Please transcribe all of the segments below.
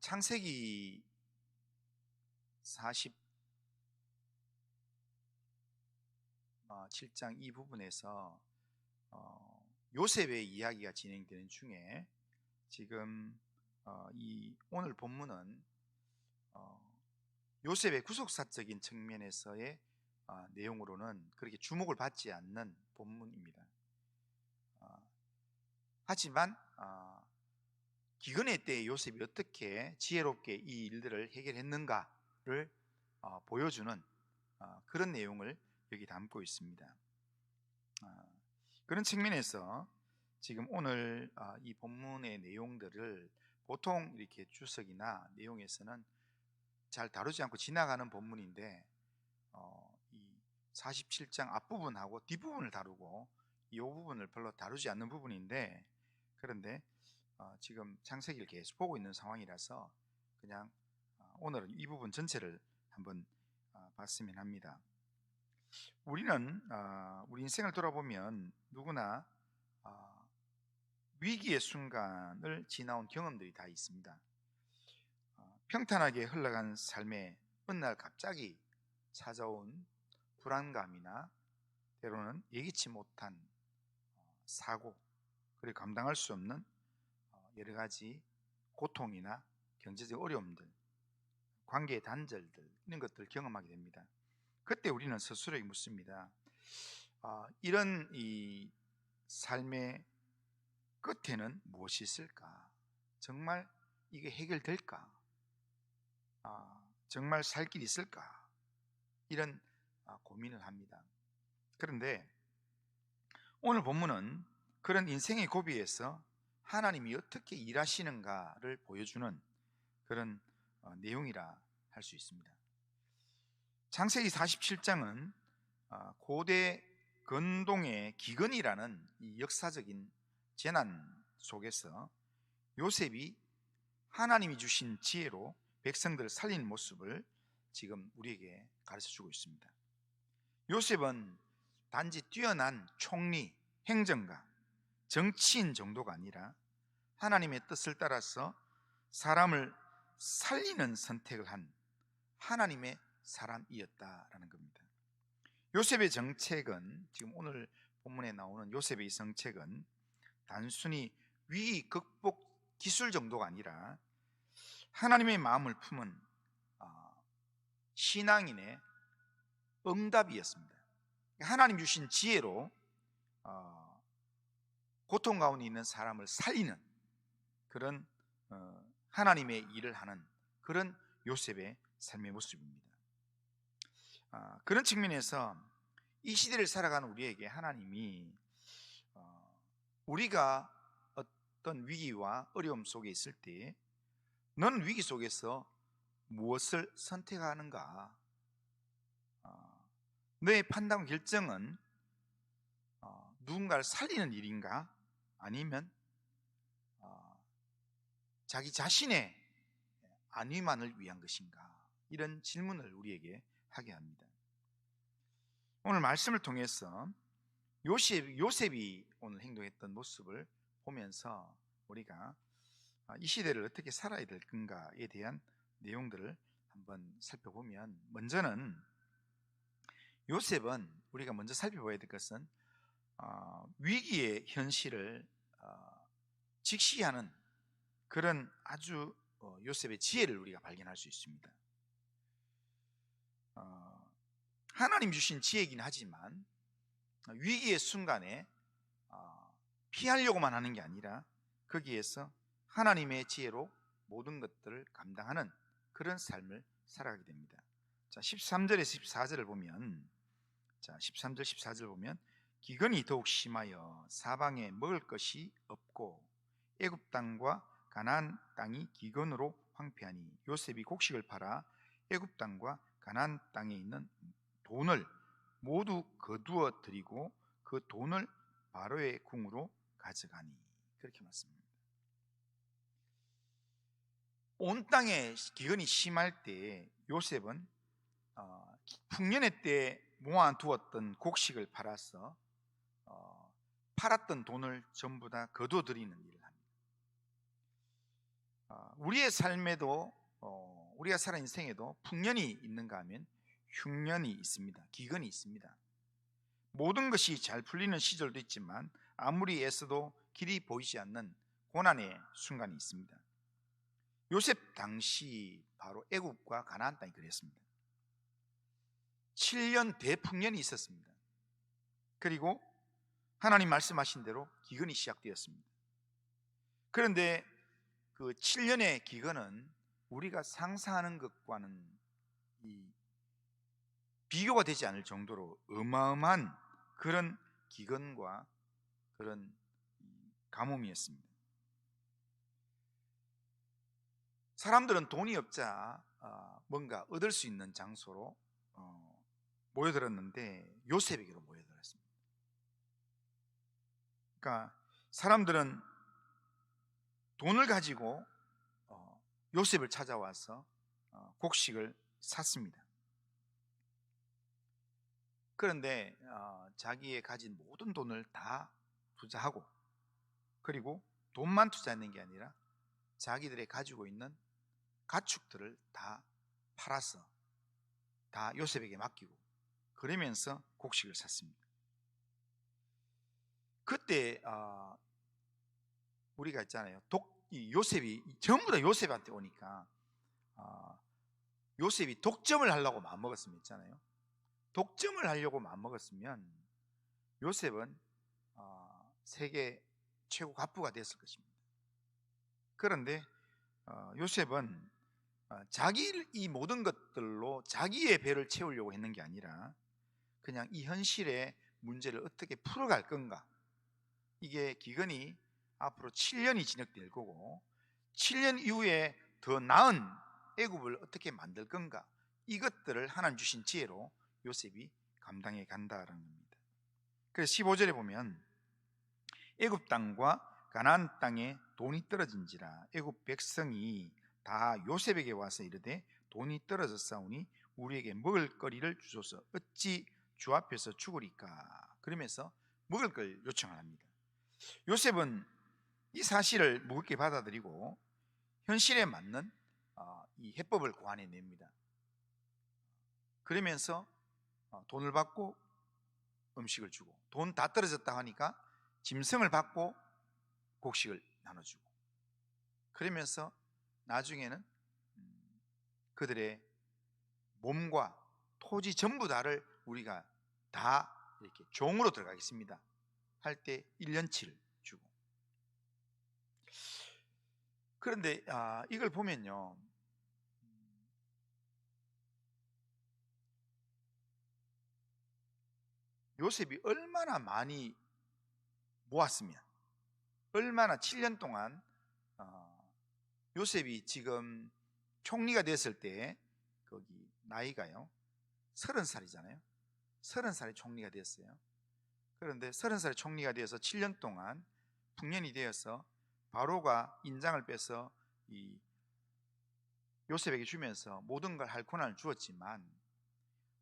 창세기 47장 이 부분에서 요셉의 이야기가 진행되는 중에 지금 이 오늘 본문은 요셉의 구속사적인 측면에서의 내용으로는 그렇게 주목을 받지 않는 본문입니다. 하지만 기근의 때에 요셉이 어떻게 지혜롭게 이 일들을 해결했는가를 보여주는 그런 내용을 여기 담고 있습니다. 그런 측면에서 지금 오늘 이 본문의 내용들을 보통 이렇게 주석이나 내용에서는 잘 다루지 않고 지나가는 본문인데 이 47장 앞부분하고 뒷부분을 다루고 이 부분을 별로 다루지 않는 부분인데, 그런데 지금 창세기를 계속 보고 있는 상황이라서 그냥 오늘은 이 부분 전체를 한번 봤으면 합니다. 우리는 우리 인생을 돌아보면 누구나 위기의 순간을 지나온 경험들이 다 있습니다. 평탄하게 흘러간 삶에 어느 날 갑자기 찾아온 불안감이나 때로는 예기치 못한 사고, 그리고 감당할 수 없는 여러 가지 고통이나 경제적 어려움들, 관계의 단절들, 이런 것들을 경험하게 됩니다. 그때 우리는 스스로에게 묻습니다. 이런 이 삶의 끝에는 무엇이 있을까? 정말 이게 해결될까? 정말 살 길이 있을까? 이런 고민을 합니다. 그런데 오늘 본문은 그런 인생의 고비에서 하나님이 어떻게 일하시는가를 보여주는 그런 내용이라 할 수 있습니다. 창세기 47장은 고대 근동의 기근이라는 이 역사적인 재난 속에서 요셉이 하나님이 주신 지혜로 백성들을 살리는 모습을 지금 우리에게 가르쳐주고 있습니다. 요셉은 단지 뛰어난 총리, 행정가, 정치인 정도가 아니라 하나님의 뜻을 따라서 사람을 살리는 선택을 한 하나님의 사람이었다라는 겁니다. 요셉의 정책은, 지금 오늘 본문에 나오는 요셉의 정책은 단순히 위기 극복 기술 정도가 아니라 하나님의 마음을 품은 신앙인의 응답이었습니다. 하나님 주신 지혜로 고통 가운데 있는 사람을 살리는 그런 하나님의 일을 하는 그런 요셉의 삶의 모습입니다. 그런 측면에서 이 시대를 살아가는 우리에게 하나님이 우리가 어떤 위기와 어려움 속에 있을 때 너는 위기 속에서 무엇을 선택하는가? 너의 판단 결정은 누군가를 살리는 일인가? 아니면 자기 자신의 안위만을 위한 것인가? 이런 질문을 우리에게 하게 합니다. 오늘 말씀을 통해서 요셉이 오늘 행동했던 모습을 보면서 우리가 이 시대를 어떻게 살아야 될 건가에 대한 내용들을 한번 살펴보면, 먼저는 요셉은 우리가 먼저 살펴봐야 될 것은 위기의 현실을 직시하는 그런 아주 요셉의 지혜를 우리가 발견할 수 있습니다. 하나님 주신 지혜이긴 하지만 위기의 순간에 피하려고만 하는 게 아니라 거기에서 하나님의 지혜로 모든 것들을 감당하는 그런 삶을 살아가게 됩니다. 자, 13절에서 14절을 보면, 13절 14절 보면, 기근이 더욱 심하여 사방에 먹을 것이 없고 애굽 땅과 가나안 땅이 기근으로 황폐하니 요셉이 곡식을 팔아 애굽 땅과 가나안 땅에 있는 돈을 모두 거두어 드리고 그 돈을 바로의 궁으로 가져가니, 그렇게 말씀합니다. 온 땅에 기근이 심할 때 요셉은 풍년의 때 모아두었던 곡식을 팔아서 팔았던 돈을 전부 다 거두어 드리는 일을 합니다. 우리의 삶에도 우리가 살아 인생에도 풍년이 있는가 하면 흉년이 있습니다. 기근이 있습니다. 모든 것이 잘 풀리는 시절도 있지만 아무리 애써도 길이 보이지 않는 고난의 순간이 있습니다. 요셉 당시 바로 애굽과 가나안 땅이 그랬습니다. 7년 대풍년이 있었습니다. 그리고 하나님 말씀하신 대로 기근이 시작되었습니다. 그런데 그 7년의 기근은 우리가 상상하는 것과는 비교가 되지 않을 정도로 어마어마한 그런 기근과 그런 가뭄이었습니다. 사람들은 돈이 없자 뭔가 얻을 수 있는 장소로 모여들었는데 요셉에게로 모여들었습니다. 그러니까 사람들은 돈을 가지고 요셉을 찾아와서 곡식을 샀습니다. 그런데 자기의 가진 모든 돈을 다 투자하고, 그리고 돈만 투자하는 게 아니라 자기들의 가지고 있는 가축들을 다 팔아서 다 요셉에게 맡기고, 그러면서 곡식을 샀습니다. 그때 우리가 있잖아요, 요셉이 전부 다 요셉한테 오니까 요셉이 독점을 하려고 마음먹었으면 있잖아요. 독점을 하려고 마음먹었으면 요셉은 세계 최고 갑부가 됐을 것입니다. 그런데 요셉은 자기 이 모든 것들로 자기의 배를 채우려고 했는 게 아니라 그냥 이 현실의 문제를 어떻게 풀어갈 건가, 이게 기근이 앞으로 7년이 진행될 거고 7년 이후에 더 나은 애굽을 어떻게 만들 건가, 이것들을 하나님 주신 지혜로 요셉이 감당해 간다라는 겁니다. 그래서 15절에 보면 애굽 땅과 가나안 땅에 돈이 떨어진지라 애굽 백성이 다 요셉에게 와서 이르되 돈이 떨어졌사오니 우리에게 먹을 거리를 주소서, 어찌 주 앞에서 죽으리까. 그러면서 먹을 걸 요청을 합니다. 요셉은 이 사실을 무겁게 받아들이고 현실에 맞는 이 해법을 고안해냅니다. 그러면서 돈을 받고 음식을 주고, 돈 다 떨어졌다 하니까 짐승을 받고 곡식을 나눠주고, 그러면서 나중에는 그들의 몸과 토지 전부 다를 우리가 다 이렇게 종으로 들어가겠습니다 할 때 1년치를 주고. 그런데 이걸 보면요, 요셉이 얼마나 많이 모았으면, 얼마나 7년 동안 요셉이 지금 총리가 됐을 때 거기 나이가요 30살이잖아요. 30살에 총리가 됐어요. 그런데 30살에 총리가 되어서 7년 동안 풍년이 되어서 바로가 인장을 빼서 이 요셉에게 주면서 모든 걸 할 권한을 주었지만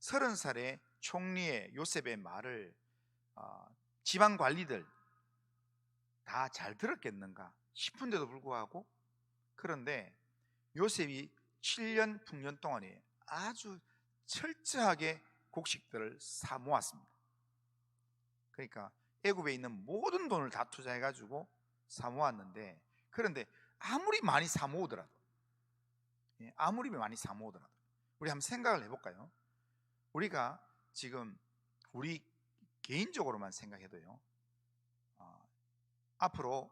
30살에 총리의 요셉의 말을 지방 관리들 다 잘 들었겠는가 싶은데도 불구하고, 그런데 요셉이 7년 풍년 동안에 아주 철저하게 곡식들을 사 모았습니다. 그러니까 애굽에 있는 모든 돈을 다 투자해가지고 사 모았는데, 그런데 아무리 많이 사 모으더라도, 아무리 많이 사 모으더라도 우리 한번 생각을 해볼까요? 우리가 지금 우리 개인적으로만 생각해도요, 앞으로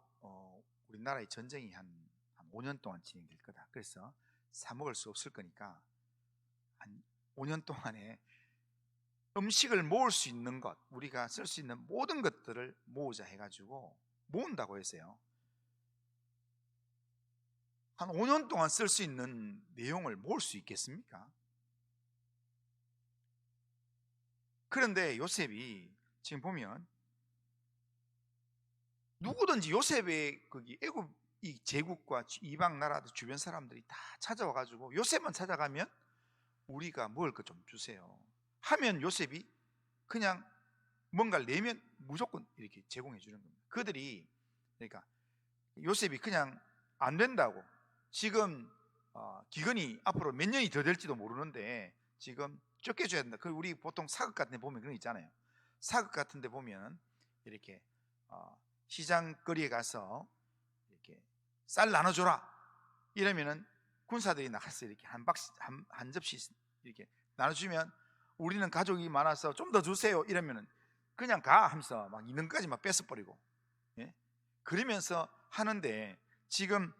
우리나라의 전쟁이 한 5년 동안 진행될 거다. 그래서 사 먹을 수 없을 거니까 한 5년 동안에 음식을 모을 수 있는 것, 우리가 쓸 수 있는 모든 것들을 모으자 해가지고 모은다고 했어요. 한 5년 동안 쓸 수 있는 내용을 모을 수 있겠습니까? 그런데 요셉이 지금 보면 누구든지 요셉의 거기 애굽 이 제국과 이방 나라 주변 사람들이 다 찾아와가지고 요셉만 찾아가면 우리가 먹을 것 좀 주세요 하면 요셉이 그냥 뭔가를 내면 무조건 이렇게 제공해 주는 겁니다. 그들이, 그러니까 요셉이 그냥 안 된다고, 지금 기근이 앞으로 몇 년이 더 될지도 모르는데 지금 쫓겨줘야 된다. 그 우리 보통 사극 같은 데 보면 그런 거 있잖아요. 사극 같은 데 보면 이렇게 시장 거리에 가서 이렇게 쌀 나눠줘라 이러면은 군사들이 나가서 이렇게 한 접시 이렇게 나눠주면 우리는 가족이 많아서 좀 더 주세요 이러면은 그냥 가 하면서 막 있는까지 막 뺏어버리고, 예? 그러면서 하는데, 지금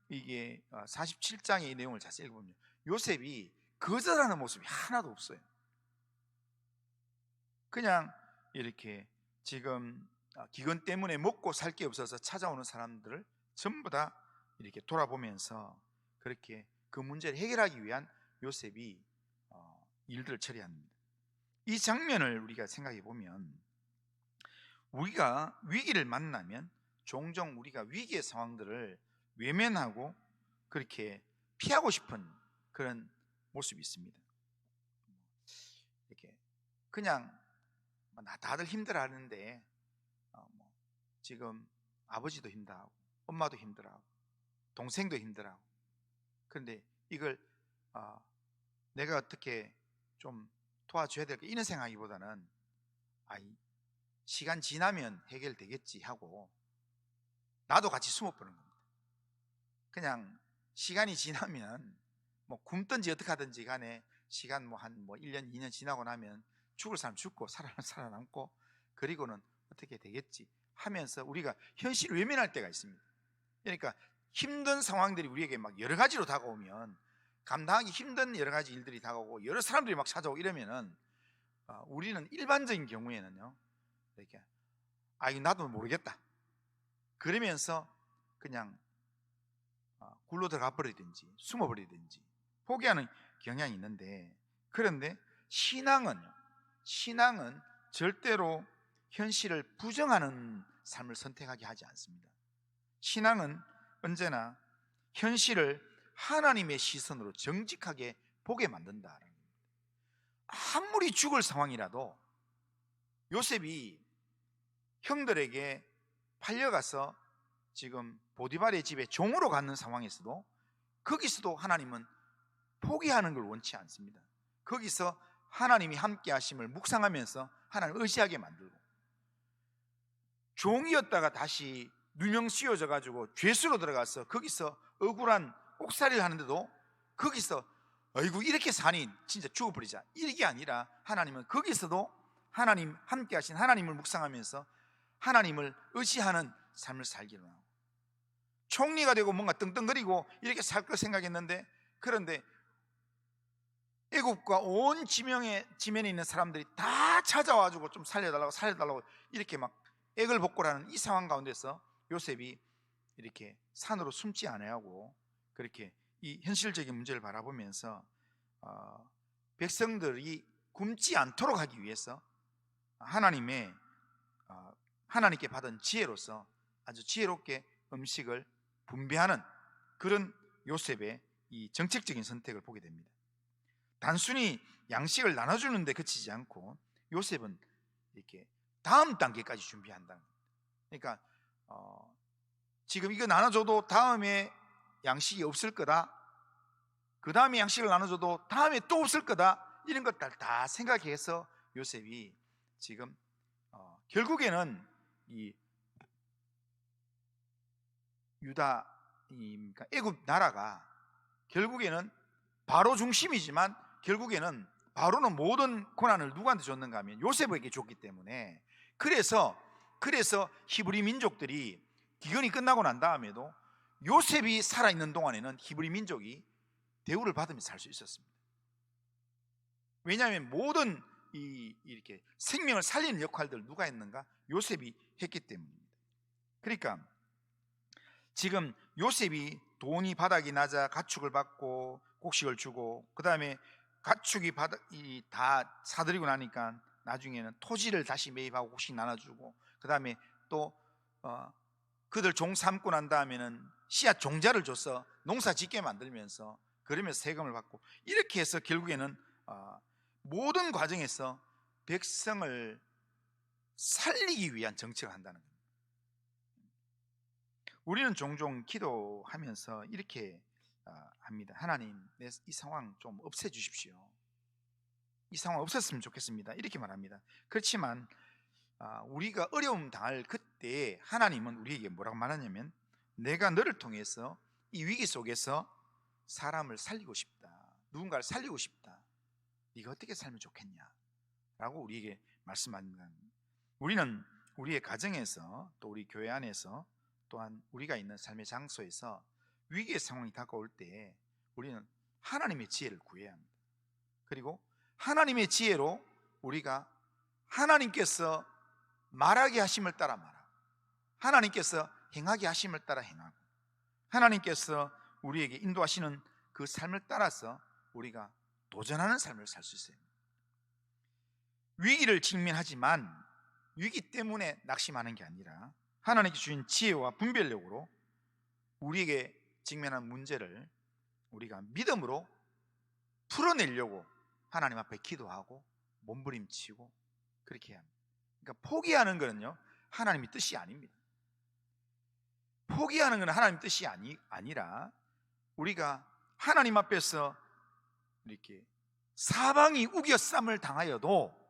이게 47장의 이 내용을 자세히 보면 요셉이 거절하는 모습이 하나도 없어요. 그냥 이렇게 지금 기근 때문에 먹고 살 게 없어서 찾아오는 사람들을 전부 다 이렇게 돌아보면서 그렇게 그 문제를 해결하기 위한 요셉이 일들을 처리합니다. 이 장면을 우리가 생각해 보면 우리가 위기를 만나면 종종 우리가 위기의 상황들을 외면하고 그렇게 피하고 싶은 그런 모습이 있습니다. 이렇게 그냥 다들 힘들어하는데 지금 아버지도 힘들어하고 엄마도 힘들어하고 동생도 힘들어하고, 그런데 이걸 내가 어떻게 좀 도와줘야 될까 이런 생각하기보다는 시간 지나면 해결되겠지 하고 나도 같이 숨어버리는 겁니다. 그냥 시간이 지나면 굶든지 어떻게 하든지 간에 시간 한 1년 2년 지나고 나면 죽을 사람 죽고 살아남고 그리고는 어떻게 되겠지 하면서 우리가 현실을 외면할 때가 있습니다. 그러니까 힘든 상황들이 우리에게 막 여러 가지로 다가오면, 감당하기 힘든 여러 가지 일들이 다가오고 여러 사람들이 막 찾아오고 이러면은 우리는 일반적인 경우에는요 이렇게 이거 나도 모르겠다 그러면서 그냥 굴러 들어가 버리든지 숨어 버리든지 포기하는 경향이 있는데, 그런데 신앙은 절대로 현실을 부정하는 삶을 선택하게 하지 않습니다. 신앙은 언제나 현실을 하나님의 시선으로 정직하게 보게 만든다. 아무리 죽을 상황이라도 요셉이 형들에게 팔려가서 지금 보디발의 집에 종으로 가는 상황에서도 거기서도 하나님은 포기하는 걸 원치 않습니다. 거기서 하나님이 함께 하심을 묵상하면서 하나님을 의지하게 만들고, 종이었다가 다시 누명 씌워져 가지고 죄수로 들어가서 거기서 억울한 옥살이를 하는데도 거기서 아이고 이렇게 사니 진짜 죽어버리자 이게 아니라 하나님은 거기서도 하나님 함께 하신 하나님을 묵상하면서 하나님을 의지하는 삶을 살기로 하고, 총리가 되고 뭔가 떵떵거리고 이렇게 살 걸 생각했는데, 그런데 애국과 온 지면에 있는 사람들이 다 찾아와가지고 좀 살려달라고 이렇게 막 애걸복걸하는 이 상황 가운데서 요셉이 이렇게 산으로 숨지 않아하고 그렇게 이 현실적인 문제를 바라보면서 백성들이 굶지 않도록 하기 위해서 하나님께 받은 지혜로서 아주 지혜롭게 음식을 분배하는 그런 요셉의 이 정책적인 선택을 보게 됩니다. 단순히 양식을 나눠주는 데 그치지 않고 요셉은 이렇게 다음 단계까지 준비한다. 그러니까 지금 이거 나눠줘도 다음에 양식이 없을 거다, 그 다음에 양식을 나눠줘도 다음에 또 없을 거다, 이런 것들 다 생각해서 요셉이 지금 결국에는 이 유다, 그러니까 애굽 나라가 결국에는 바로 중심이지만 결국에는 바로는 모든 고난을 누구한테 줬는가 하면 요셉에게 줬기 때문에, 그래서 히브리 민족들이 기근이 끝나고 난 다음에도 요셉이 살아있는 동안에는 히브리 민족이 대우를 받으면서 살 수 있었습니다. 왜냐하면 모든 이렇게 생명을 살리는 역할들을 누가 했는가? 요셉이 했기 때문입니다. 그러니까 지금 요셉이 돈이 바닥이 나자 가축을 받고 곡식을 주고, 그 다음에 가축이 다 사들이고 나니까 나중에는 토지를 다시 매입하고 곡식 나눠주고, 그 다음에 또 그들 종 삼고 난 다음에는 씨앗 종자를 줘서 농사 짓게 만들면서 그러면서 세금을 받고, 이렇게 해서 결국에는 모든 과정에서 백성을 살리기 위한 정책을 한다는 겁니다. 우리는 종종 기도하면서 이렇게 합니다. 하나님, 이 상황 좀 없애주십시오. 이 상황 없었으면 좋겠습니다. 이렇게 말합니다. 그렇지만 우리가 어려움 당할 그때 하나님은 우리에게 뭐라고 말하냐면, 내가 너를 통해서 이 위기 속에서 사람을 살리고 싶다, 누군가를 살리고 싶다, 네가 어떻게 살면 좋겠냐 라고 우리에게 말씀합니다. 우리는 우리의 가정에서, 또 우리 교회 안에서, 또한 우리가 있는 삶의 장소에서 위기의 상황이 다가올 때 우리는 하나님의 지혜를 구해야 합니다. 그리고 하나님의 지혜로 우리가 하나님께서 말하게 하심을 따라 말하고, 하나님께서 행하게 하심을 따라 행하고, 하나님께서 우리에게 인도하시는 그 삶을 따라서 우리가 도전하는 삶을 살 수 있어요. 위기를 직면하지만 위기 때문에 낙심하는 게 아니라 하나님께 주신 지혜와 분별력으로 우리에게 직면한 문제를 우리가 믿음으로 풀어내려고 하나님 앞에 기도하고 몸부림치고 그렇게 해야 합니다. 그러니까 포기하는 거는요, 하나님의 뜻이 아닙니다. 포기하는 것은 하나님의 뜻이 아니라 우리가 하나님 앞에서 이렇게 사방이 우겨쌈을 당하여도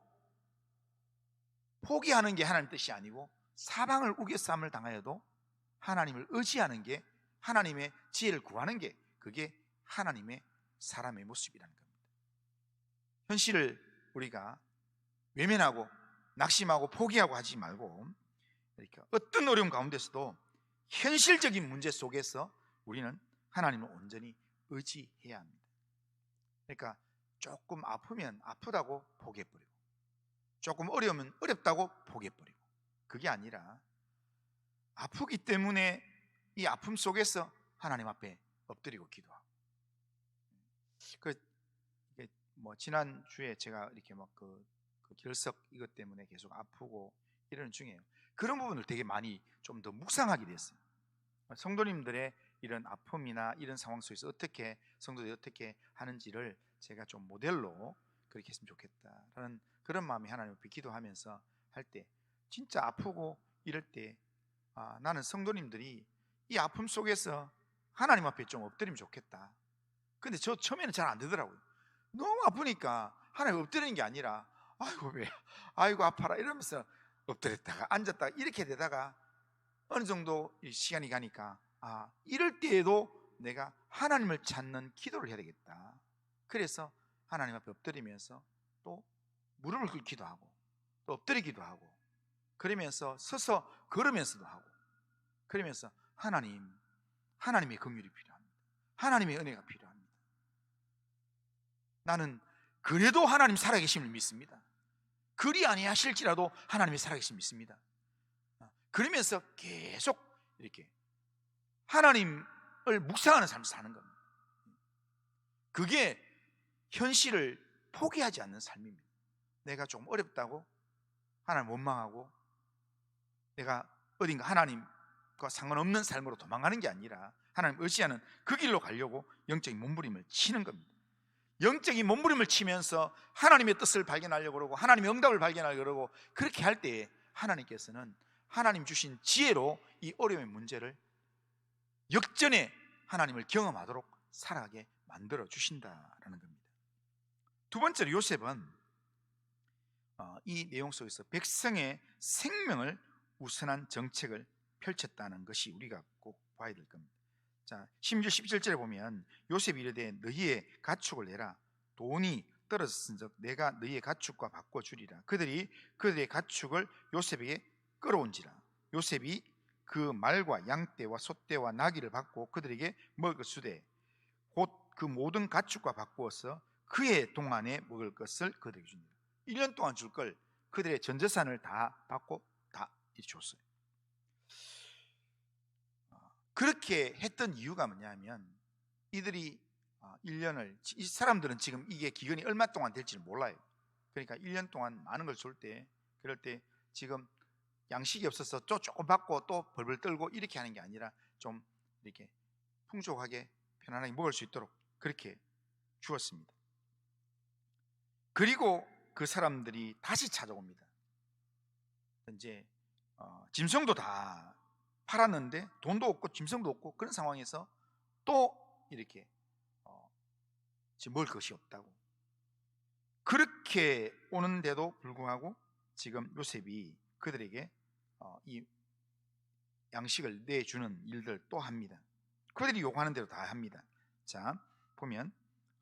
포기하는 게 하나님의 뜻이 아니고, 사방을 우겨쌈을 당하여도 하나님을 의지하는 게, 하나님의 지혜를 구하는 게, 그게 하나님의 사람의 모습이라는 겁니다. 현실을 우리가 외면하고 낙심하고 포기하고 하지 말고, 이렇게 어떤 어려움 가운데서도 현실적인 문제 속에서 우리는 하나님을 온전히 의지해야 합니다. 그러니까 조금 아프면 아프다고 포기해버리고, 조금 어려우면 어렵다고 포기해버리고, 그게 아니라 아프기 때문에 이 아픔 속에서 하나님 앞에 엎드리고 기도하고. 지난 주에 제가 이렇게 그 결석 이것 때문에 계속 아프고 이러는 중이에요. 그런 부분을 되게 많이 좀 더 묵상하게 됐어요. 성도님들의 이런 아픔이나 이런 상황 속에서 어떻게 성도들이 어떻게 하는지를 제가 좀 모델로 그렇게 했으면 좋겠다라는 그런 마음이 하나님 앞에 기도하면서 할 때, 진짜 아프고 이럴 때 나는 성도님들이 이 아픔 속에서 하나님 앞에 좀 엎드리면 좋겠다. 근데 저 처음에는 잘 안 되더라고요. 너무 아프니까 하나님 엎드리는 게 아니라 아이고 아파라 이러면서 엎드렸다가 앉았다가 이렇게 되다가 어느 정도 시간이 가니까 이럴 때에도 내가 하나님을 찾는 기도를 해야 되겠다. 그래서 하나님 앞에 엎드리면서 또 무릎을 꿇기도 하고 또 엎드리기도 하고, 그러면서 서서 걸으면서도 하고, 그러면서 하나님의 긍휼이 필요합니다. 하나님의 은혜가 필요합니다. 나는 그래도 하나님 살아계심을 믿습니다. 그리 아니하실지라도 하나님의 살아계심을 믿습니다. 그러면서 계속 이렇게 하나님을 묵상하는 삶을 사는 겁니다. 그게 현실을 포기하지 않는 삶입니다. 내가 좀 어렵다고 하나님 원망하고 내가 어딘가 하나님과 상관없는 삶으로 도망가는 게 아니라 하나님 의지하는 그 길로 가려고 영적인 몸부림을 치는 겁니다. 영적인 몸부림을 치면서 하나님의 뜻을 발견하려고 그러고 하나님의 응답을 발견하려고 그러고, 그렇게 할 때 하나님께서는 하나님 주신 지혜로 이 어려움의 문제를 역전에 하나님을 경험하도록 살아가게 만들어 주신다라는 겁니다. 두 번째로 요셉은 이 내용 속에서 백성의 생명을 우선한 정책을 펼쳤다는 것이 우리가 꼭 봐야 될 겁니다. 자, 16, 17절에 보면 요셉이 이르되 너희의 가축을 내라. 돈이 떨어졌은즉 내가 너희의 가축과 바꿔주리라. 그들의 가축을 요셉에게 끌어온지라. 요셉이 그 말과 양떼와 소떼와 나귀를 받고 그들에게 먹을 주되 곧 그 모든 가축과 바꾸어서 그의 동안에 먹을 것을 그들에게 줍니다. 1년 동안 줄 걸 그들의 전 재산을 다 받고 다 줬어요. 그렇게 했던 이유가 뭐냐면, 이들이 1년을, 이 사람들은 지금 이게 기간이 얼마 동안 될지를 몰라요. 그러니까 1년 동안 많은 걸 줄 때, 그럴 때 지금 양식이 없어서 또 조금 받고 또 벌벌 떨고 이렇게 하는 게 아니라 좀 이렇게 풍족하게 편안하게 먹을 수 있도록 그렇게 주었습니다. 그리고 그 사람들이 다시 찾아옵니다. 이제 짐승도 다 팔았는데 돈도 없고 짐승도 없고 그런 상황에서 또 이렇게 지금 먹을 것이 없다고. 그렇게 오는데도 불구하고 지금 요셉이 그들에게 이 양식을 내주는 일들 또 합니다. 그들이 요구하는 대로 다 합니다. 자, 보면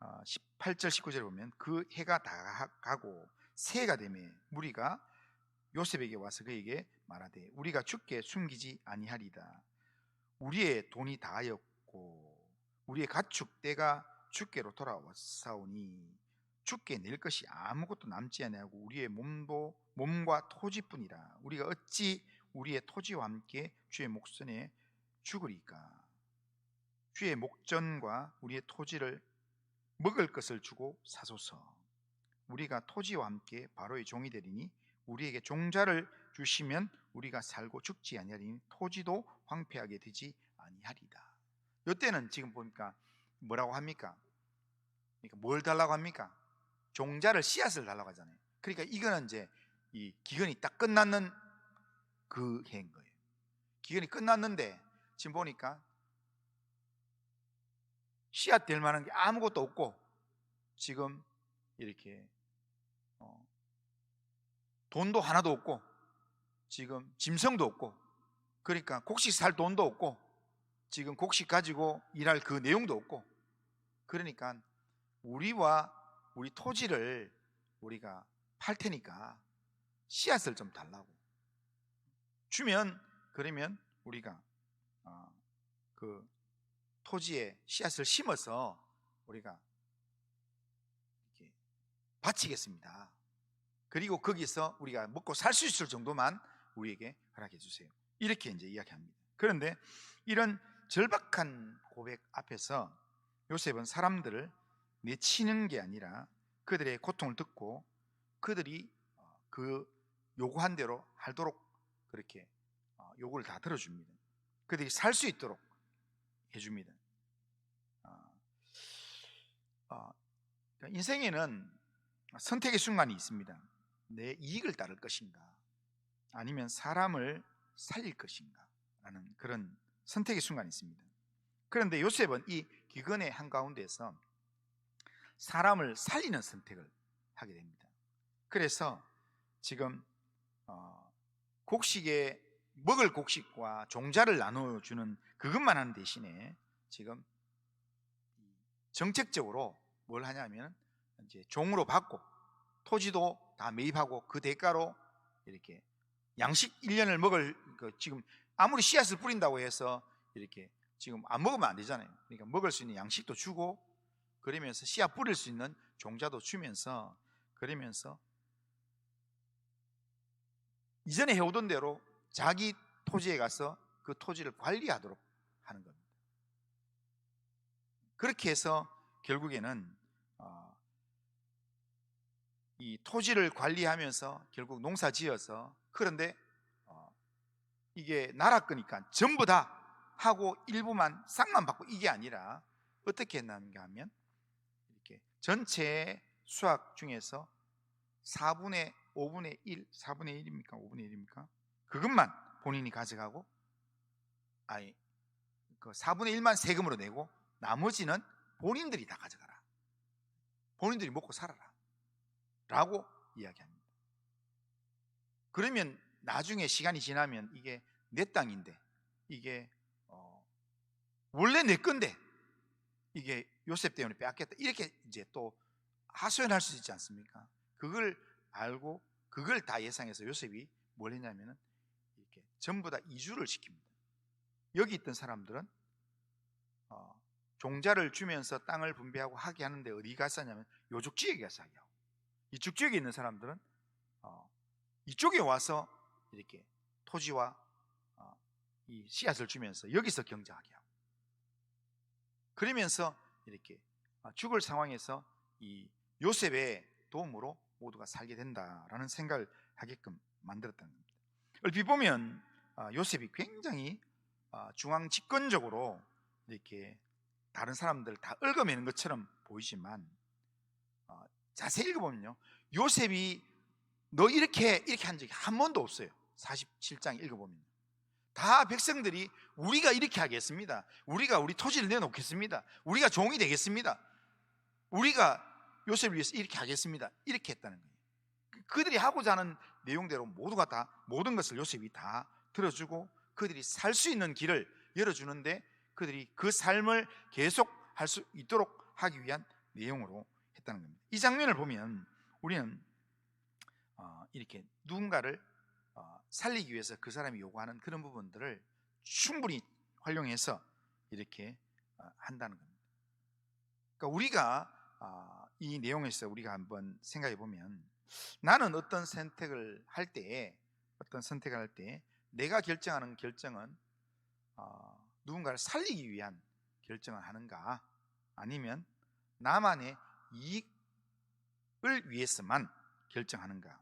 18절 19절에 보면 그 해가 다 가고 새해가 되매 무리가 요셉에게 와서 그에게 말하되 우리가 주께 숨기지 아니하리다. 우리의 돈이 다하였고 우리의 가축 떼가 주께로 돌아왔사오니 주께 낼 것이 아무것도 남지 아니하고 우리의 몸과 토지뿐이라. 우리가 어찌 우리의 토지와 함께 주의 목전에 죽으리까? 주의 목전과 우리의 토지를 먹을 것을 주고 사소서. 우리가 토지와 함께 바로의 종이 되리니 우리에게 종자를 주시면 우리가 살고 죽지 아니하리니 토지도 황폐하게 되지 아니하리다. 이때는 지금 보니까 뭐라고 합니까? 그러니까 뭘 달라고 합니까? 종자를, 씨앗을 달라고 하잖아요. 그러니까 이거는 이제 이 기근이 딱 끝났는 그 해인 거예요. 기근이 끝났는데 지금 보니까 씨앗 될 만한 게 아무것도 없고 지금 이렇게 돈도 하나도 없고 지금 짐승도 없고, 그러니까 곡식 살 돈도 없고 지금 곡식 가지고 일할 그 내용도 없고, 그러니까 우리와 우리 토지를 우리가 팔 테니까 씨앗을 좀 달라고 주면, 그러면 우리가 그 토지에 씨앗을 심어서 우리가 이렇게 바치겠습니다. 그리고 거기서 우리가 먹고 살 수 있을 정도만 우리에게 허락해 주세요. 이렇게 이제 이야기합니다. 그런데 이런 절박한 고백 앞에서 요셉은 사람들을 내치는 게 아니라 그들의 고통을 듣고 그들이 그 요구한 대로 하도록 그렇게 요구를 다 들어줍니다. 그들이 살 수 있도록 해줍니다. 인생에는 선택의 순간이 있습니다. 내 이익을 따를 것인가 아니면 사람을 살릴 것인가 라는 그런 선택의 순간이 있습니다. 그런데 요셉은 이 기근의 한가운데서 사람을 살리는 선택을 하게 됩니다. 그래서 지금 곡식에 먹을 곡식과 종자를 나눠주는 그것만 하는 대신에 지금 정책적으로 뭘 하냐면 이제 종으로 받고 토지도 다 매입하고 그 대가로 이렇게 양식 1년을 먹을 지금 아무리 씨앗을 뿌린다고 해서 이렇게 지금 안 먹으면 안 되잖아요. 그러니까 먹을 수 있는 양식도 주고 그러면서 씨앗 뿌릴 수 있는 종자도 주면서 그러면서 이전에 해오던 대로 자기 토지에 가서 그 토지를 관리하도록 하는 겁니다. 그렇게 해서 결국에는 이 토지를 관리하면서 결국 농사 지어서, 그런데 이게 나라 거니까 전부 다 하고 일부만 싹만 받고 이게 아니라 어떻게 했는가 하면 이렇게 전체 수확 중에서 4분의 5분의 1, 4분의 1입니까? 5분의 1입니까? 그것만 본인이 가져가고, 아니 그 4분의 1만 세금으로 내고 나머지는 본인들이 다 가져가라, 본인들이 먹고 살아라 라고 이야기합니다. 그러면 나중에 시간이 지나면 이게 내 땅인데, 이게 원래 내 건데 이게 요셉 때문에 빼앗겼다, 이렇게 이제 또 하소연할 수 있지 않습니까? 그걸 알고 그걸 다 예상해서 요셉이 뭘 했냐면은 이렇게 전부 다 이주를 시킵니다. 여기 있던 사람들은 종자를 주면서 땅을 분배하고 하게 하는데 어디 갔었냐면 요쪽 지역에 가서 하게 하고, 이쪽 지역에 있는 사람들은 이쪽에 와서 이렇게 토지와 이 씨앗을 주면서 여기서 경작하게 하고, 그러면서 이렇게 죽을 상황에서 이 요셉의 도움으로 모두가 살게 된다라는 생각을 하게끔 만들었다는 겁니다. 얼핏 보면 요셉이 굉장히 중앙 집권적으로 이렇게 다른 사람들 다 얽어매는 것처럼 보이지만 자세히 읽어보면요, 요셉이 너 이렇게 한 적이 한 번도 없어요. 47장 읽어보면 다 백성들이 우리가 이렇게 하겠습니다, 우리가 우리 토지를 내놓겠습니다, 우리가 종이 되겠습니다, 우리가 요셉을 위해서 이렇게 하겠습니다, 이렇게 했다는 거예요. 그들이 하고자 하는 내용대로 모두가 다 모든 것을 요셉이 다 들어주고 그들이 살 수 있는 길을 열어주는데 그들이 그 삶을 계속 할 수 있도록 하기 위한 내용으로 했다는 겁니다. 이 장면을 보면 우리는 이렇게 누군가를 살리기 위해서 그 사람이 요구하는 그런 부분들을 충분히 활용해서 이렇게 한다는 겁니다. 그러니까 우리가 이 내용에서 우리가 한번 생각해 보면, 나는 어떤 선택을 할 때 내가 결정하는 결정은 누군가를 살리기 위한 결정을 하는가, 아니면 나만의 이익을 위해서만 결정하는가.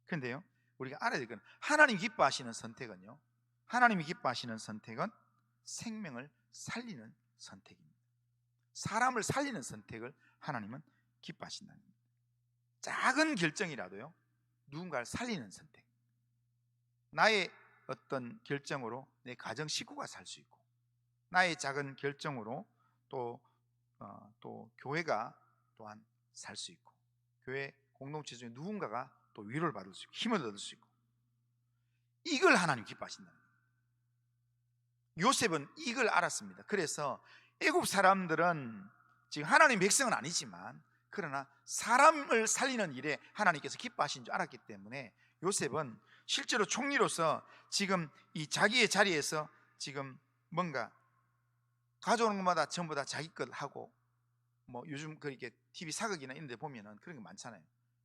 그런데요, 우리가 알아야 될 건, 하나님이 기뻐하시는 선택은요, 하나님이 기뻐하시는 선택은 생명을 살리는 선택입니다. 사람을 살리는 선택을 하나님은 기뻐하신다는 겁니다. 작은 결정이라도요, 누군가를 살리는 선택, 나의 어떤 결정으로 내 가정 식구가 살 수 있고, 나의 작은 결정으로 또 교회가 또한 살 수 있고, 교회 공동체 중에 누군가가 또 위로를 받을 수 있고 힘을 얻을 수 있고, 이걸 하나님 기뻐하신다. 요셉은 이걸 알았습니다. 그래서 애굽 사람들은 지금 하나님 백성은 아니지만 그러나 사람을 살리는 일에 하나님께서 기뻐하신 줄 알았기 때문에 요셉은 실제로 총리로서 지금 이 자기의 자리에서 지금 뭔가 가져오는 것마다 전부 다 자기 것 하고, 뭐 요즘 그렇게 TV 사극이나 이런 데 보면은 그런 게 많잖아요.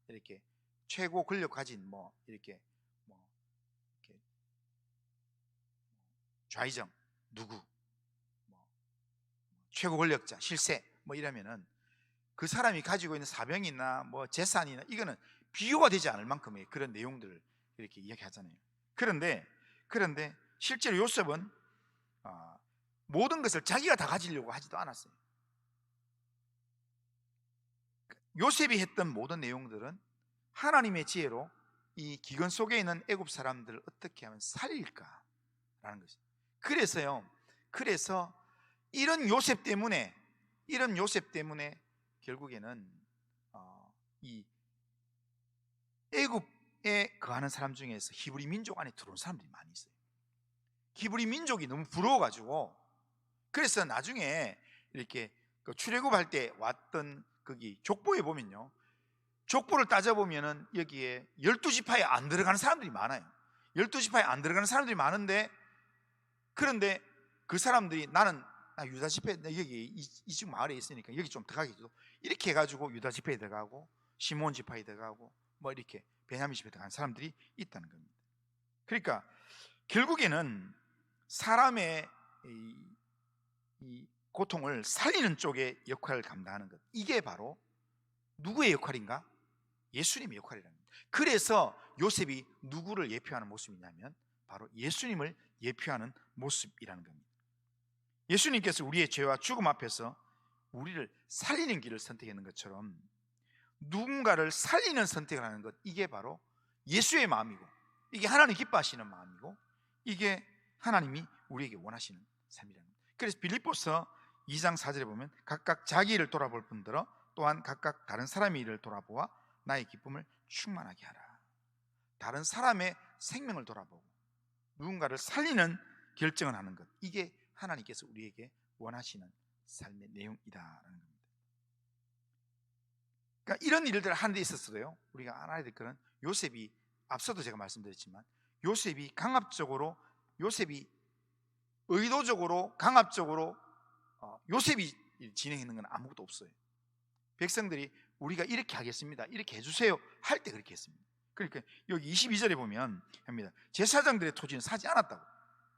이렇게 최고 권력 가진 이렇게 좌의정 누구, 최고 권력자 실세 이러면은 그 사람이 가지고 있는 사병이나 재산이나 이거는 비교가 되지 않을 만큼의 그런 내용들을 이렇게 이야기하잖아요. 그런데 실제로 요셉은 모든 것을 자기가 다 가지려고 하지도 않았어요. 요셉이 했던 모든 내용들은 하나님의 지혜로 이 기근 속에 있는 애굽 사람들을 어떻게 하면 살릴까라는 것이죠. 그래서 이런 요셉 때문에 결국에는 이 애굽에 거하는 사람 중에서 히브리 민족 안에 들어온 사람들이 많이 있어요. 히브리 민족이 너무 부러워가지고, 그래서 나중에 이렇게 출애굽할 때 왔던 거기 족보에 보면요, 족보를 따져보면은 여기에 12지파에 안 들어가는 사람들이 많아요. 12지파에 안 들어가는 사람들이 많은데, 그런데 그 사람들이 나는 유다 지파에, 여기 이쪽 마을에 있으니까 여기 좀 들어가겠죠, 이렇게 해가지고 유다 지파에 들어가고 시몬 지파에 들어가고 이렇게 베냐민 지파에 들어가는 사람들이 있다는 겁니다. 그러니까 결국에는 사람의 이 고통을 살리는 쪽의 역할을 감당하는 것, 이게 바로 누구의 역할인가? 예수님의 역할이라는 겁니다. 그래서 요셉이 누구를 예표하는 모습이냐면 바로 예수님을 예표하는 모습이라는 겁니다. 예수님께서 우리의 죄와 죽음 앞에서 우리를 살리는 길을 선택하는 것처럼 누군가를 살리는 선택을 하는 것, 이게 바로 예수의 마음이고, 이게 하나님 기뻐하시는 마음이고, 이게 하나님이 우리에게 원하시는 삶이라는 겁니다. 그래서 빌립보서 2장 4절에 보면 각각 자기 일을 돌아볼 뿐더러 또한 각각 다른 사람의 일을 돌아보아 나의 기쁨을 충만하게 하라. 다른 사람의 생명을 돌아보고 누군가를 살리는 결정을 하는 것, 이게 하나님께서 우리에게 원하시는 삶의 내용이다라는 겁니다. 그러니까 이런 일들을 하는 데 있어서도요, 우리가 알아야 될 것은 요셉이, 앞서도 제가 말씀드렸지만 요셉이 의도적으로 강압적으로 요셉이 진행하는 건 아무것도 없어요. 백성들이 우리가 이렇게 하겠습니다, 이렇게 해주세요 할 때 그렇게 했습니다. 그러니까 여기 22절에 보면 합니다. 제사장들의 토지는 사지 않았다고.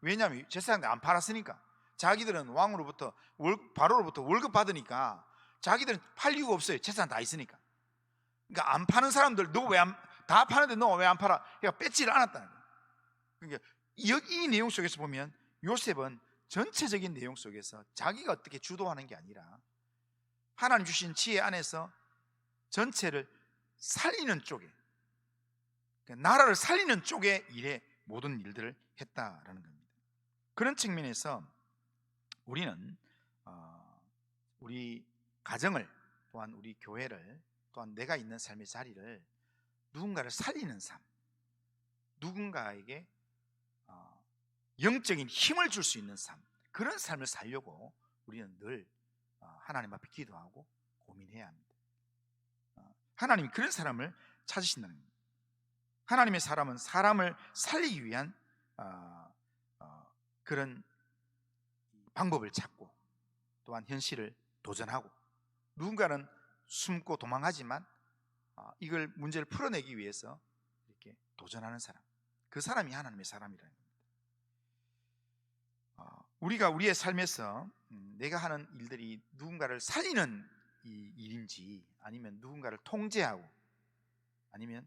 왜냐하면 제사장들 안 팔았으니까. 자기들은 왕으로부터 바로로부터 월급 받으니까 자기들은 팔 이유가 없어요. 재산 다 있으니까. 그러니까 안 파는 사람들, 너 왜 다 파는데 너 왜 안 팔아? 그러니까 뺏지를 않았다는 거예요. 그러니까 이 내용 속에서 보면 요셉은 전체적인 내용 속에서 자기가 어떻게 주도하는 게 아니라 하나님 주신 지혜 안에서 전체를 살리는 쪽에, 그러니까 나라를 살리는 쪽의 일에 모든 일들을 했다라는 겁니다. 그런 측면에서 우리는 우리 가정을 또한 우리 교회를, 또한 내가 있는 삶의 자리를 누군가를 살리는 삶, 누군가에게 영적인 힘을 줄 수 있는 삶, 그런 삶을 살려고 우리는 늘 하나님 앞에 기도하고 고민해야 합니다. 하나님이 그런 사람을 찾으신다는 겁니다. 하나님의 사람은 사람을 살리기 위한 그런 방법을 찾고, 또한 현실을 도전하고, 누군가는 숨고 도망하지만 이걸 문제를 풀어내기 위해서 이렇게 도전하는 사람, 그 사람이 하나님의 사람이라는 겁니다. 우리가 우리의 삶에서 내가 하는 일들이 누군가를 살리는 이 일인지, 아니면 누군가를 통제하고, 아니면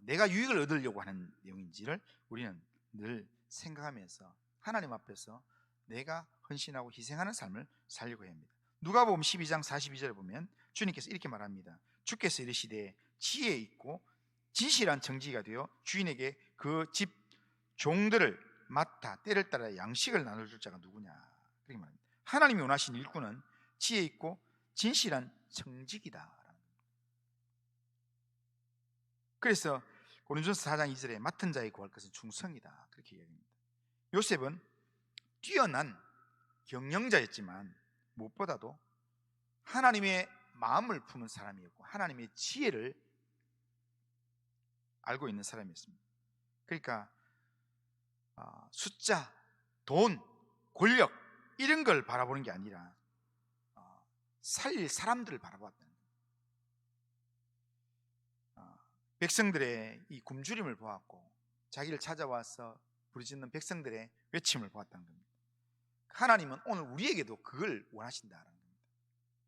내가 유익을 얻으려고 하는 내용인지를 우리는 늘 생각하면서 하나님 앞에서 내가 헌신하고 희생하는 삶을 살려고 합니다. 누가복음 12장 42절에 보면 주님께서 이렇게 말합니다. 주께서 이르시되 지혜 있고 진실한 정직이가 되어 주인에게 그 집 종들을 맡아 때를 따라 양식을 나눠줄 자가 누구냐, 그렇게 말합니다. 하나님이 원하신 일꾼은 지혜 있고 진실한 정직이다. 그래서 고린도전서 4장 2절에 맡은 자의 구할 것은 충성이다, 그렇게 이야기합니다. 요셉은 뛰어난 경영자였지만 무엇보다도 하나님의 마음을 푸는 사람이었고 하나님의 지혜를 알고 있는 사람이었습니다. 그러니까 숫자, 돈, 권력 이런 걸 바라보는 게 아니라 살릴 사람들을 바라봤다는 거예요. 백성들의 이 굶주림을 보았고 자기를 찾아와서 부르짖는 백성들의 외침을 보았다는 겁니다. 하나님은 오늘 우리에게도 그걸 원하신다는 겁니다.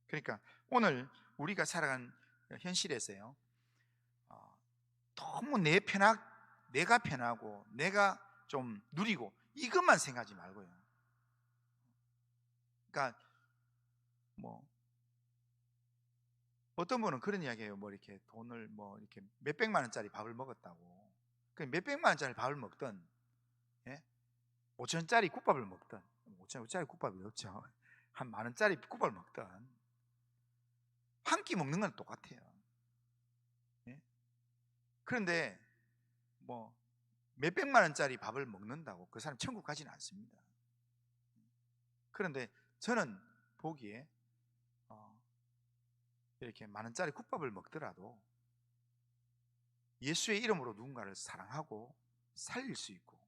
그러니까 오늘 우리가 살아가는 현실에서요, 너무 내가 편하고 내가 좀 누리고 이것만 생각하지 말고요. 그러니까 뭐 어떤 분은 그런 이야기해요. 뭐 이렇게 돈을 뭐 이렇게 몇백만 원짜리 밥을 먹었다고. 그 몇백만 원짜리 밥을 먹든 5천원짜리 국밥을 먹든, 5천원짜리 국밥이 없죠. 한 만원짜리 국밥을 먹든 한 끼 먹는 건 똑같아요. 그런데 뭐 몇백만 원짜리 밥을 먹는다고 그 사람 천국 가지는 않습니다. 그런데 저는 보기에 이렇게 만 원짜리 국밥을 먹더라도 예수의 이름으로 누군가를 사랑하고 살릴 수 있고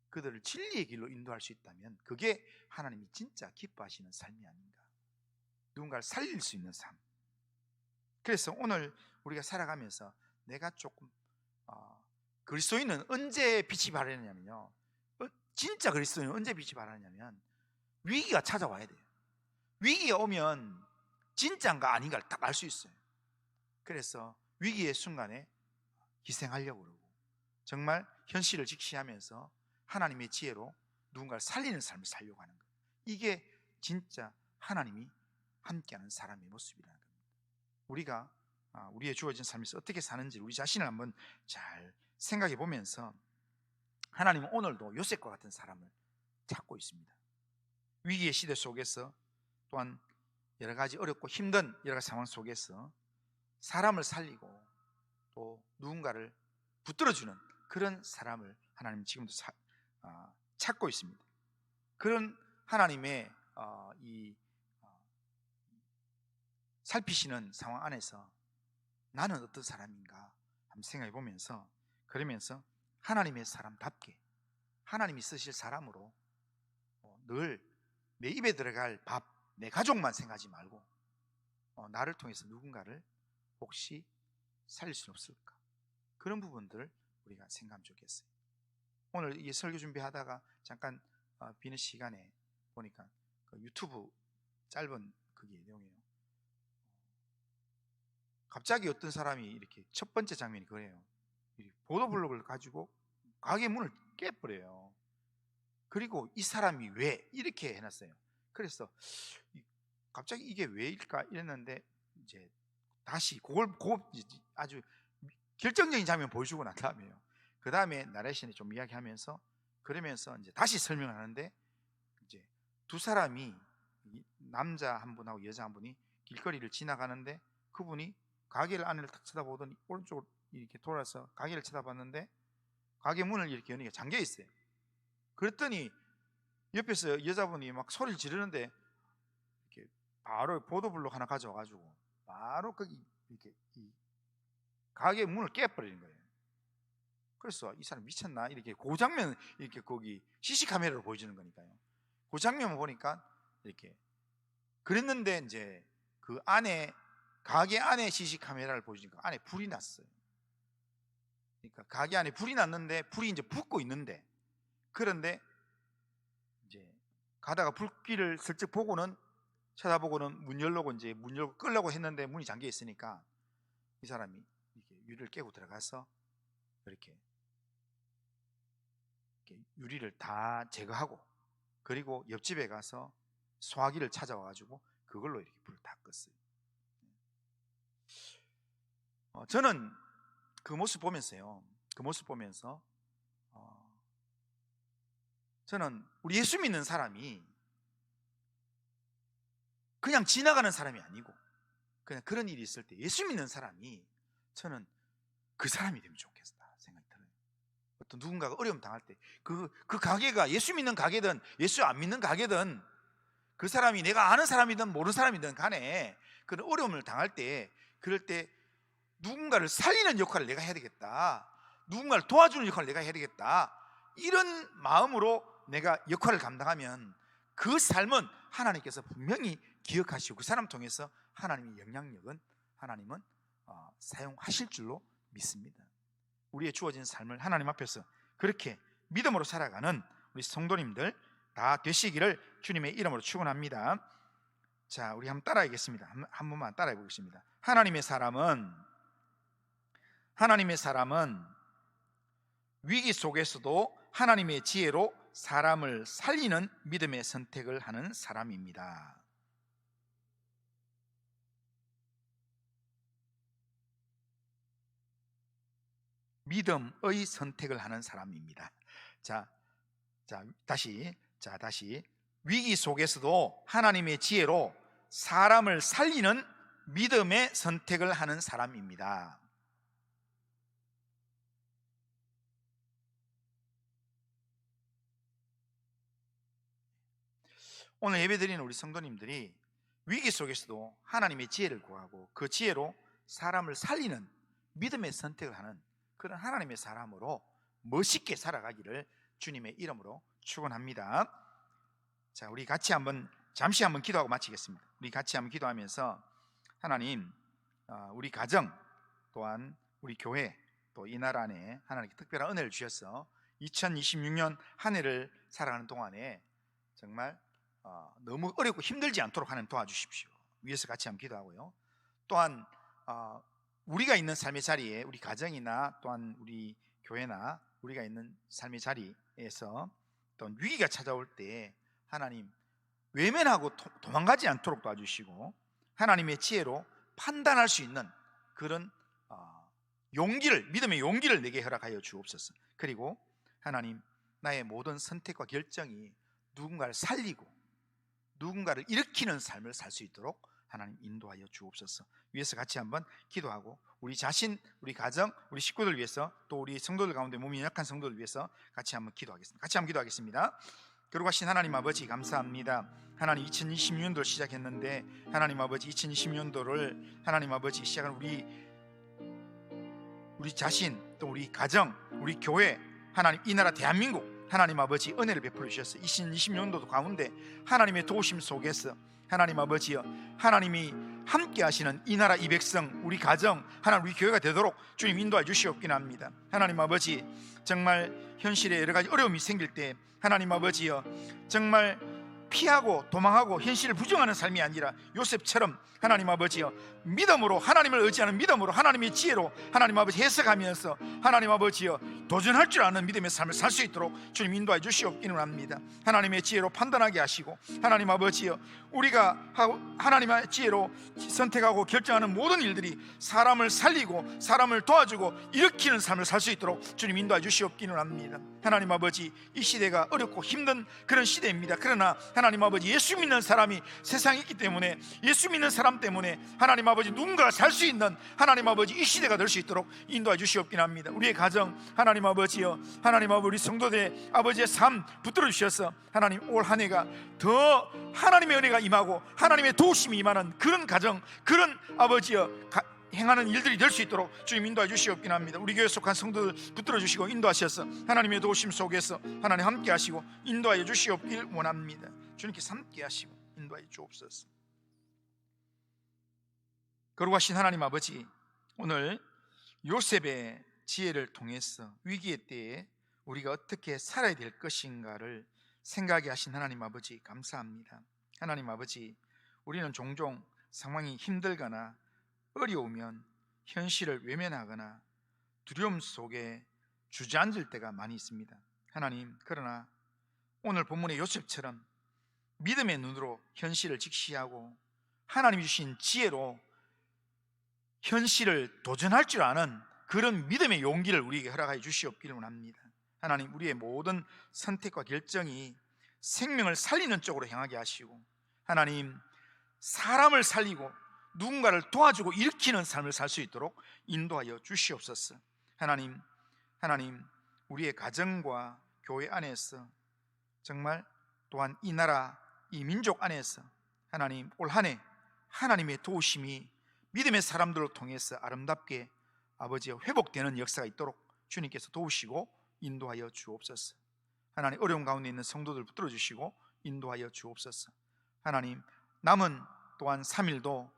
그들을 진리의 길로 인도할 수 있다면 그게 하나님이 진짜 기뻐하시는 삶이 아닌가. 누군가를 살릴 수 있는 삶. 그래서 오늘 우리가 살아가면서 내가 조금 그리스도인은 언제 빛이 발하느냐면요, 진짜 그리스도인은 언제 빛이 발하느냐면 위기가 찾아와야 돼요. 위기가 오면 진짜인가 아닌가를 딱 알 수 있어요. 그래서 위기의 순간에 희생하려고 그러고 정말 현실을 직시하면서 하나님의 지혜로 누군가를 살리는 삶을 살려고 하는 거예요. 이게 진짜 하나님이 함께하는 사람의 모습이라는 겁니다. 우리가 우리의 주어진 삶에서 어떻게 사는지 우리 자신을 한번 잘 생각해 보면서 하나님은 오늘도 요셉과 같은 사람을 찾고 있습니다. 위기의 시대 속에서 또한 여러 가지 어렵고 힘든 여러 가지 상황 속에서 사람을 살리고 또 누군가를 붙들어주는 그런 사람을 하나님 지금도 찾고 있습니다. 그런 하나님의 이 살피시는 상황 안에서 나는 어떤 사람인가 한번 생각해 보면서, 그러면서 하나님의 사람답게 하나님이 쓰실 사람으로 늘 내 입에 들어갈 밥, 내 가족만 생각하지 말고 나를 통해서 누군가를 혹시 살릴 수 없을까, 그런 부분들을 우리가 생각하면 좋겠어요. 오늘 이 설교 준비하다가 잠깐 비는 시간에 보니까 그 유튜브 짧은 그게 내용이에요. 갑자기 어떤 사람이 이렇게 첫 번째 장면이 그래요. 보도블록을 가지고 가게 문을 깨버려요. 그리고 이 사람이 왜 이렇게 해놨어요. 그래서 갑자기 이게 왜일까 이랬는데 이제 다시 그걸 아주 결정적인 장면 보여주고 난 다음에요. 그 다음에 나레이션이 좀 이야기하면서 그러면서 이제 다시 설명하는데 이제 두 사람이 남자 한 분하고 여자 한 분이 길거리를 지나가는데 그분이 가게를 안을 탁 쳐다보더니 오른쪽으로 이렇게 돌아서 가게를 쳐다봤는데 가게 문을 이렇게 여니까 잠겨 있어요. 그랬더니 옆에서 여자분이 막 소리를 지르는데 이렇게 바로 보도블록 하나 가져와가지고 바로 거기 이렇게 이 가게 문을 깨버리는 거예요. 그래서 이 사람 미쳤나? 이렇게 그 장면 이렇게 거기 CC 카메라로 보여주는 거니까요. 그 장면 보니까 이렇게 그랬는데 이제 그 안에 가게 안에 CC 카메라를 보여주니까 안에 불이 났어요. 그러니까 가게 안에 불이 났는데 불이 이제 붙고 있는데 그런데 이제 가다가 불길을 슬쩍 보고는 쳐다보고는 문 열려고 이제 문 열고 끌려고 했는데 문이 잠겨 있으니까 이 사람이 이렇게 유리를 깨고 들어가서 이렇게 유리를 다 제거하고 그리고 옆집에 가서 소화기를 찾아와가지고 그걸로 이렇게 불을 다 껐어요. 저는 그 모습 보면서요. 그 모습 보면서 저는 우리 예수 믿는 사람이 그냥 지나가는 사람이 아니고 그냥 그런 일이 있을 때 예수 믿는 사람이 저는 그 사람이 되면 좋겠다 생각이 들어요. 어떤 누군가가 어려움 당할 때 그 가게가 예수 믿는 가게든 예수 안 믿는 가게든 그 사람이 내가 아는 사람이든 모르는 사람이든 간에 그런 어려움을 당할 때 그럴 때 누군가를 살리는 역할을 내가 해야 되겠다, 누군가를 도와주는 역할을 내가 해야 되겠다, 이런 마음으로 내가 역할을 감당하면 그 삶은 하나님께서 분명히 기억하시고 그 사람 통해서 하나님의 영향력은 하나님은 사용하실 줄로 믿습니다. 우리의 주어진 삶을 하나님 앞에서 그렇게 믿음으로 살아가는 우리 성도님들 다 되시기를 주님의 이름으로 축원합니다. 자, 우리 한번 따라하겠습니다. 한 번만 따라해 보겠습니다. 하나님의 사람은 위기 속에서도 하나님의 지혜로 사람을 살리는 믿음의 선택을 하는 사람입니다. 믿음의 선택을 하는 사람입니다. 자, 다시 위기 속에서도 하나님의 지혜로 사람을 살리는 믿음의 선택을 하는 사람입니다. 오늘 예배드리는 우리 성도님들이 위기 속에서도 하나님의 지혜를 구하고 그 지혜로 사람을 살리는 믿음의 선택을 하는 그런 하나님의 사람으로 멋있게 살아가기를 주님의 이름으로 축원합니다. 자, 우리 같이 잠시 한번 기도하고 마치겠습니다. 우리 같이 한번 기도하면서 하나님, 우리 가정 또한 우리 교회 또 이 나라 안에 하나님께 특별한 은혜를 주셔서 2026년 한 해를 살아가는 동안에 정말 너무 어렵고 힘들지 않도록 하나님 도와주십시오. 위에서 같이 한번 기도하고요. 또한 우리가 있는 삶의 자리에 우리 가정이나 또한 우리 교회나 우리가 있는 삶의 자리에서 또한 위기가 찾아올 때 하나님 외면하고 도망가지 않도록 도와주시고 하나님의 지혜로 판단할 수 있는 그런 믿음의 용기를 내게 허락하여 주옵소서. 그리고 하나님, 나의 모든 선택과 결정이 누군가를 살리고 누군가를 일으키는 삶을 살 수 있도록 하나님 인도하여 주옵소서. 위에서 같이 한번 기도하고 우리 자신, 우리 가정, 우리 식구들 위해서 또 우리 성도들 가운데 몸이 약한 성도들 위해서 같이 한번 기도하겠습니다. 같이 한번 기도하겠습니다. 거룩하신 하나님 아버지, 감사합니다. 하나님, 2026년도를 시작했는데 하나님 아버지 2026년도를 하나님 아버지 시작한 우리 자신, 또 우리 가정, 우리 교회, 하나님 이 나라 대한민국 하나님 아버지 은혜를 베풀어 주셔서 2026년도 가운데 하나님의 도우심 속에서 하나님 아버지여, 하나님이 함께 하시는 이 나라 이 백성, 우리 가정, 하나님 우리 교회가 되도록 주님 인도해 주시옵긴 합니다. 하나님 아버지, 정말 현실에 여러 가지 어려움이 생길 때 하나님 아버지여, 정말 피하고 도망하고 현실을 부정하는 삶이 아니라 요셉처럼 하나님 아버지여 믿음으로, 하나님을 의지하는 믿음으로 하나님의 지혜로 하나님 아버지 해석하면서 하나님 아버지여 도전할 줄 아는 믿음의 삶을 살 수 있도록 주님 인도해 주시옵기는 합니다. 하나님의 지혜로 판단하게 하시고 하나님 아버지여, 우리가 하나님의 지혜로 선택하고 결정하는 모든 일들이 사람을 살리고 사람을 도와주고 일으키는 삶을 살 수 있도록 주님 인도해 주시옵기는 합니다. 하나님 아버지, 이 시대가 어렵고 힘든 그런 시대입니다. 그러나 하나님 아버지, 예수 믿는 사람이 세상에 있기 때문에, 예수 믿는 사람 때문에 하나님 아버지 누군가가 살 수 있는 하나님 아버지 이 시대가 될 수 있도록 인도해 주시옵긴 합니다. 우리의 가정 하나님 아버지여, 하나님 아버지 우리 성도들의 아버지의 삶 붙들어 주셔서 하나님 올 한 해가 더 하나님의 은혜가 임하고 하나님의 도우심이 임하는 그런 가정, 그런 아버지여 행하는 일들이 될 수 있도록 주님 인도해 주시옵긴 합니다. 우리 교회 속한 성도들 붙들어 주시고 인도하셔서 하나님의 도우심 속에서 하나님 함께 하시고 인도하여 주시옵길 원합니다. 주님께서 함께 하시고 인도하여 주옵소서. 거룩하신 하나님 아버지, 오늘 요셉의 지혜를 통해서 위기의 때에 우리가 어떻게 살아야 될 것인가를 생각하게 하신 하나님 아버지 감사합니다. 하나님 아버지, 우리는 종종 상황이 힘들거나 어려우면 현실을 외면하거나 두려움 속에 주저앉을 때가 많이 있습니다. 하나님, 그러나 오늘 본문의 요셉처럼 믿음의 눈으로 현실을 직시하고 하나님이 주신 지혜로 현실을 도전할 줄 아는 그런 믿음의 용기를 우리에게 허락하여 주시옵기를 원합니다. 하나님, 우리의 모든 선택과 결정이 생명을 살리는 쪽으로 향하게 하시고, 하나님, 사람을 살리고 누군가를 도와주고 일으키는 삶을 살 수 있도록 인도하여 주시옵소서. 하나님, 우리의 가정과 교회 안에서, 정말 또한 이 나라, 이 민족 안에서 하나님 올 한 해 하나님의 도우심이 믿음의 사람들을 통해서 아름답게 아버지 회복되는 역사가 있도록 주님께서 도우시고 인도하여 주옵소서. 하나님, 어려운 가운데 있는 성도들 붙들어 주시고 인도하여 주옵소서. 하나님, 남은 또한 3일도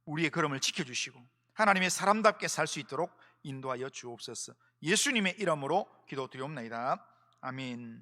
우리의 걸음을 지켜주시고 하나님의 사람답게 살 수 있도록 인도하여 주옵소서. 예수님의 이름으로 기도드리옵나이다. 아멘.